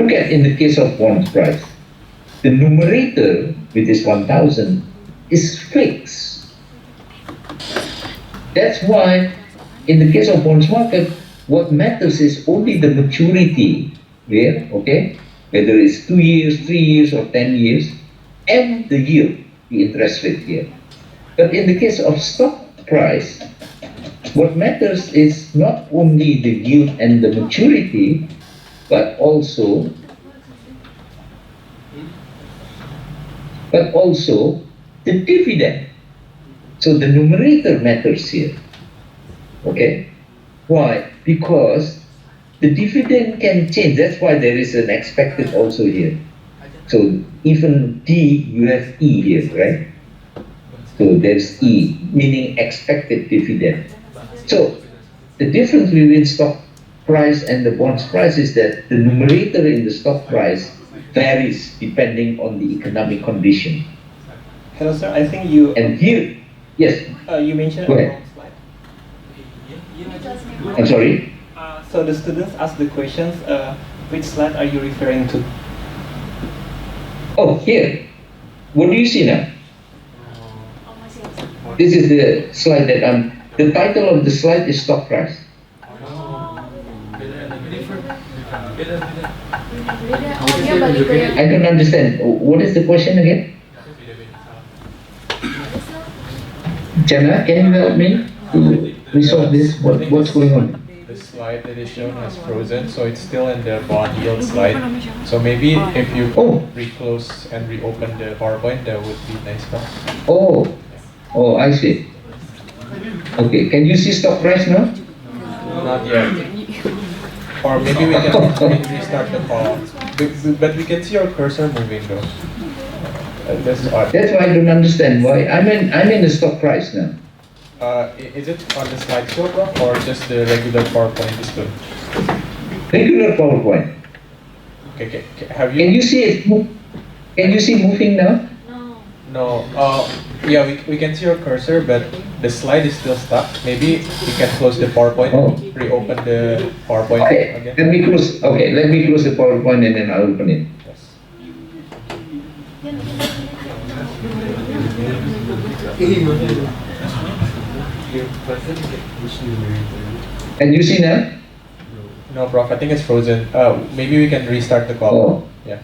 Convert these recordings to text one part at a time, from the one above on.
look at in the case of bond price, the numerator, which is 1,000, is fixed. That's why in the case of bonds market, what matters is only the maturity there, okay? Whether it's 2 years, 3 years, or 10 years, and the yield, the interest rate here. But in the case of stock price, what matters is not only the yield and the maturity, but also the dividend. So the numerator matters here. Okay? Why? Because the dividend can change. That's why there is an expected also here. So even D, you have E here, right? So there's E, meaning expected dividend. So the difference between stock price and the bonds price is that the numerator in the stock price varies depending on the economic condition. Hello, sir. I think you. And here, yes. You mentioned Go a ahead. wrong slide. I'm sorry. So the students ask the questions. Which slide are you referring to? Oh, here. What do you see now? This is the slide that I'm. The title of the slide is stock price. I don't understand. What is the question again? Jana, can you help me to resolve this? What's going on? The slide that is shown has frozen, so it's still in the bond yield slide. So maybe if you reclose and reopen the PowerPoint, that would be nice. Oh, I see. Okay, can you see stock price now? Not yet. Or maybe we can restart the call. But we can see your cursor moving though. That's odd. That's why I don't understand why. I'm in the stock price now. Is it on the slideshow, Prof, or just the regular PowerPoint is good? Regular PowerPoint. Okay. Have you? Can you see it? Can you see moving now? No. Yeah, we can see your cursor, but the slide is still stuck. Maybe we can close the PowerPoint, reopen the PowerPoint again. Let me close the PowerPoint and then I'll open it. Yes. Can you see now? No, Prof. I think it's frozen. Maybe we can restart the call. Oh. Yeah.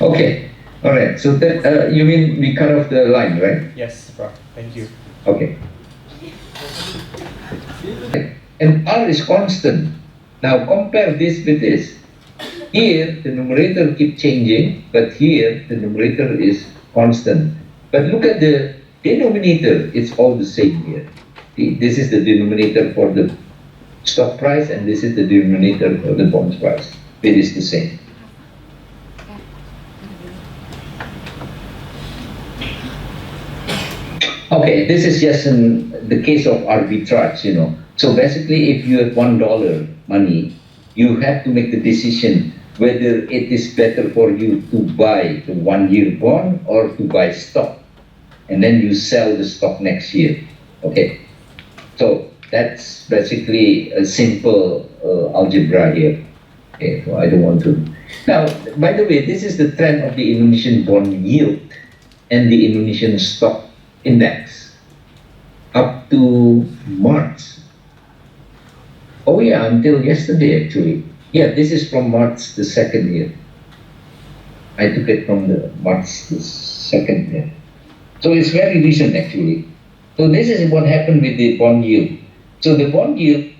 Okay. All right. So that you mean we cut off the line, right? Yes, Prof. Thank you. Okay. And R is constant. Now compare this with this. Here the numerator keep changing, but here the numerator is constant. But look at the denominator, it's all the same here. This is the denominator for the stock price and this is the denominator for the bonds price. It is the same. Okay, this is just in the case of arbitrage, So basically, if you have $1 money, you have to make the decision whether it is better for you to buy the 1-year bond or to buy stock. And then you sell the stock next year. Okay, so that's basically a simple algebra here. Okay, so I don't want to. Now, by the way, this is the trend of the Indonesian bond yield and the Indonesian stock index up to March. Oh yeah, until yesterday actually. Yeah, this is from March the 2nd here. I took it from the March the 2nd here. So it's very recent actually. So this is what happened with the bond yield. So the bond yield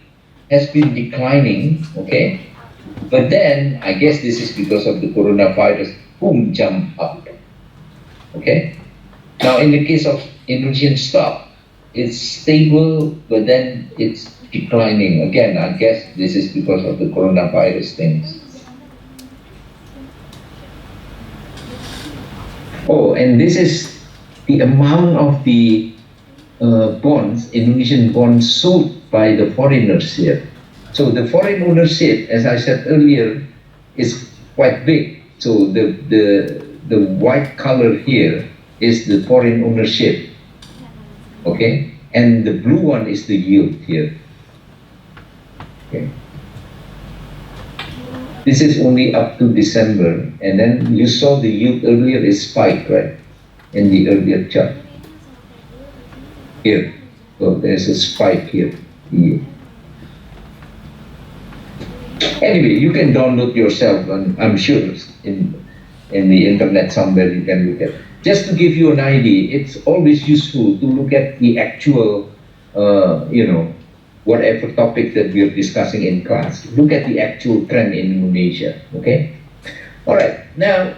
has been declining, okay? But then, I guess this is because of the coronavirus, boom, jump up, okay? Now in the case of Indonesian stock, it's stable, but then it's declining. Again, I guess this is because of the coronavirus things. Oh, and this is the amount of the bonds, Indonesian bonds sold by the foreigners here. So the foreign ownership, as I said earlier, is quite big. So the white color here is the foreign ownership, okay? And the blue one is the yield here, okay? This is only up to December, and then you saw the yield earlier is spike, right? In the earlier chart. Here. So there's a spike here. Anyway, you can download yourself, and I'm sure in the internet somewhere you can look at. Just to give you an idea, it's always useful to look at the actual, whatever topic that we are discussing in class. Look at the actual trend in Indonesia, okay? All right, now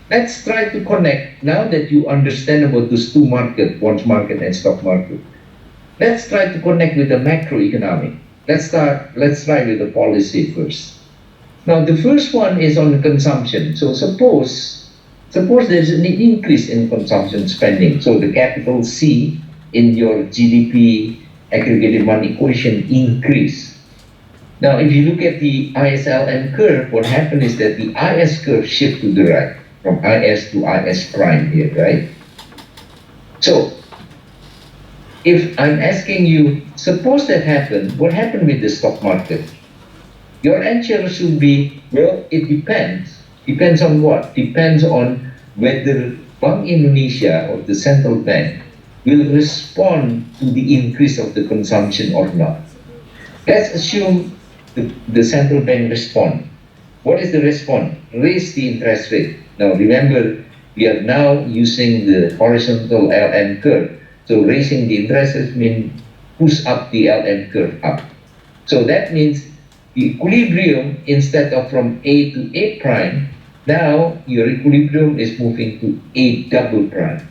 let's try to connect, now that you understand about those two markets, bonds market and stock market, let's try to connect with the macroeconomic. Let's try with the policy first. Now, the first one is on consumption. So suppose there's an increase in consumption spending. So the capital C in your GDP aggregated money quotient increase. Now, if you look at the ISLM curve, what happened is that the IS curve shift to the right, from IS to IS prime here, right? So, if I'm asking you, suppose that happened, what happened with the stock market? Your answer should be, well, it depends. Depends on what? Depends on whether Bank Indonesia or the central bank will respond to the increase of the consumption or not. Let's assume the central bank respond. What is the response? Raise the interest rate. Now remember, we are now using the horizontal LM curve. So raising the interest rate means push up the LM curve up. So that means the equilibrium, instead of from A to A prime, now your equilibrium is moving to A double prime.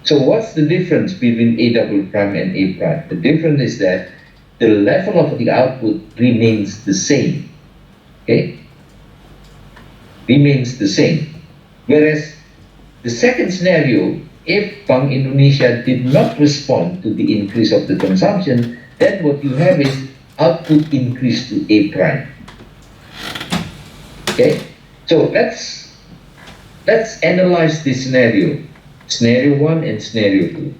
So what's the difference between A double prime and A prime? The difference is that the level of the output remains the same. Okay? Remains the same. Whereas the second scenario, if Bank Indonesia did not respond to the increase of the consumption, then what you have is output increase to A prime. Okay? So let's analyze this scenario. Scenario 1 and scenario 2.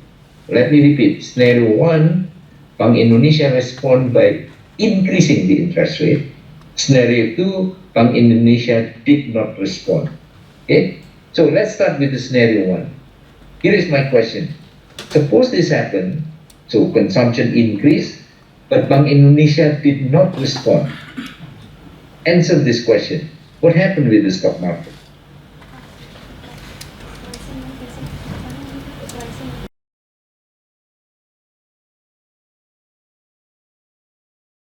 Let me repeat. Scenario 1, Bank Indonesia respond by increasing the interest rate. Scenario 2, Bank Indonesia did not respond. Okay? So let's start with the scenario 1. Here is my question. Suppose this happened, so consumption increased, but Bank Indonesia did not respond. Answer this question. What happened with the stock market?